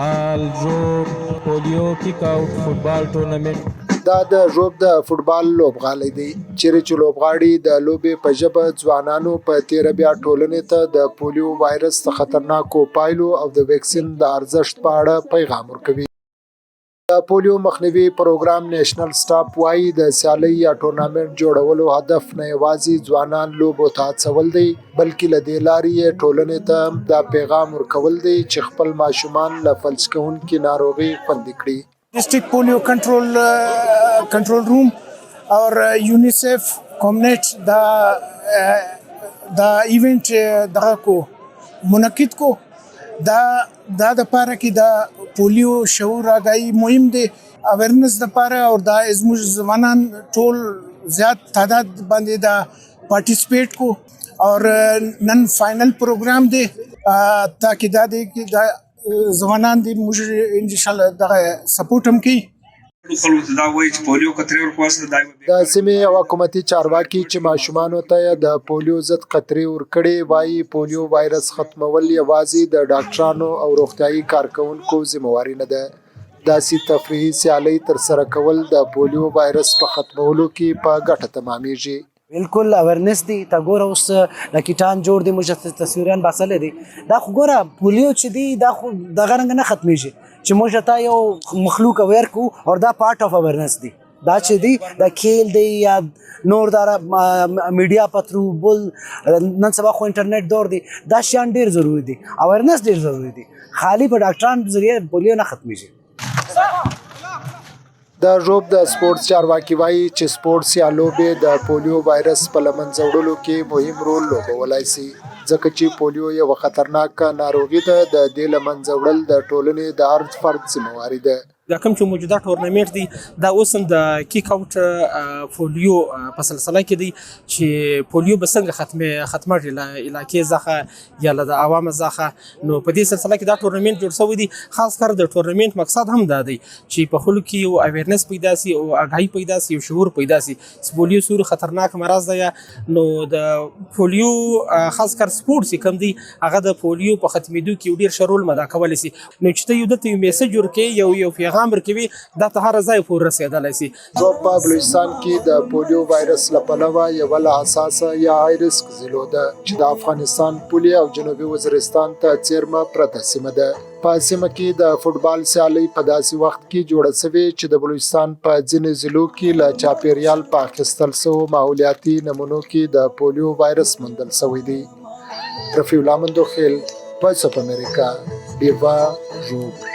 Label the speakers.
Speaker 1: الژوب پولیو کیک آوټ فوټبال ټورنمنټ
Speaker 2: دا د ژوب د فوټبال لوبغالی دی چیرې چې لوبغاړي د لوبې په ژبه ځوانانو په تیره بیا ټولنې ته د پولیو وایرس د خطرناکو پایلو او د ویکسین د ارزښت په اړه پیغام ورکوي. د پولیو مخنیوي پروګرام نېشنل سټاف وایي د سیالۍ یا ټورنمنټ جوړولو هدف نه یوازې ځوانان لوبو ته هڅول دی بلکې له دې لارې یې ټولنې ته دا پیغام ورکول دی چې خپل ماشومان له فلج کوونکې ناروغۍ خوندي کړي.
Speaker 3: District polio control room और यूनिसेफ कॉमनेट دا ایونٹ دغه کو منعقد کو دا د پاره کې دا پولیو شعور راغی مهم دی اویرنس د پاره او دا زموږ ځوانان ټول زیات تعداد باندې دا پارټیسپیټ کو اور نن فائنل پروګرام دی تاکي دا دی کې دا ځوانان دې موږ ان شاء الله دغه سپورټ هم کوي.
Speaker 2: د سیمې او حکومتي چارواکي چې ماشومانو ته د پولیو ضد قطرې ورکړې وایي پولیو وایرس ختمول یوازې د ډاکټرانو او روغتیايي کارکونکو ذمہواري نه ده. داسې تفریحي سیالۍ ترسره کول د پولیو وایرس په ختمولو کې په ګټه تمامیږي.
Speaker 4: بالکل اویرنس دی تا ګوره اوس لکیټان جوړ دی موږ تصویران باسل دي دا خو ګوره پولیو چې دی دا خو دغه رنګ نه ختمیږي چې موږ ته یو مخلوق اویر کو او دا پارت اف اویرنس دی دا چې دی دا کھیل دی یا نور دا میډیا پترو بل نن سبا خو انټرنیټ دور دی دا شیان ډیر ضروری دي اویرنس ډیر ضروری دي خالی په ډاکټران ذریعہ پولیو نه ختمیږي.
Speaker 2: د ژوب د سپورتس چارواکي وایي چې سپورتس یا لوبې د پولیو وایرس په له منځه وړلو کې مهم رول لوبولی سي ځکه چې پولیو یوه خطرناکه ناروغي ده د دې له منځه وړل د ټولنې د هر فرد ذمهواري ده.
Speaker 5: دا کوم چې موجوده ټورنمنټ دی دا اوس هم د کیک آوټ پولیو په سلسله کې دی چې پولیو به څنګه ختمه علاقې څخه یا له عوامو څخه نو په دې سلسله کې دا ټورنمنټ جوړ شوی دی. خاص کر د ټورنمنټ مقصد هم دا دی چې په خلکو کې یو اویرنس پیدا سي او آگاهي پیدا سي او شعور پیدا سي چې پولیو سور خطرناک مرض دی نو د پولیو خاص کر سپورت چې کوم دی هغه د پولیو په ختمېدو کې ډیر ښه رول ادا کولی سي نو چې ته یو دته یو میسج ورکوي یو پیغام ورکوي دا ته هر ځای پورې رسېدلی سي.
Speaker 2: ژوب په بلوچستان کې د پولیو وایرس له پلوه یوه له حساسه یا های ریسک ضلعو ده چې د افغانستان پولې او جنوبي وزیرستان ته څیرمه پرته سیمه ده. په سیمه کې د فوټبال سیالۍ په داسې وخت کې جوړه شوې چې د بلوچستان په ځینې ضلعو کې له چاپیریال په اخیستل شوو ماحولیاتي نمونو کې د پولیو وایرس موندل شوی دی. رفیع الله مندوخیل، وایس اف امریکا، ډیوا ژوب.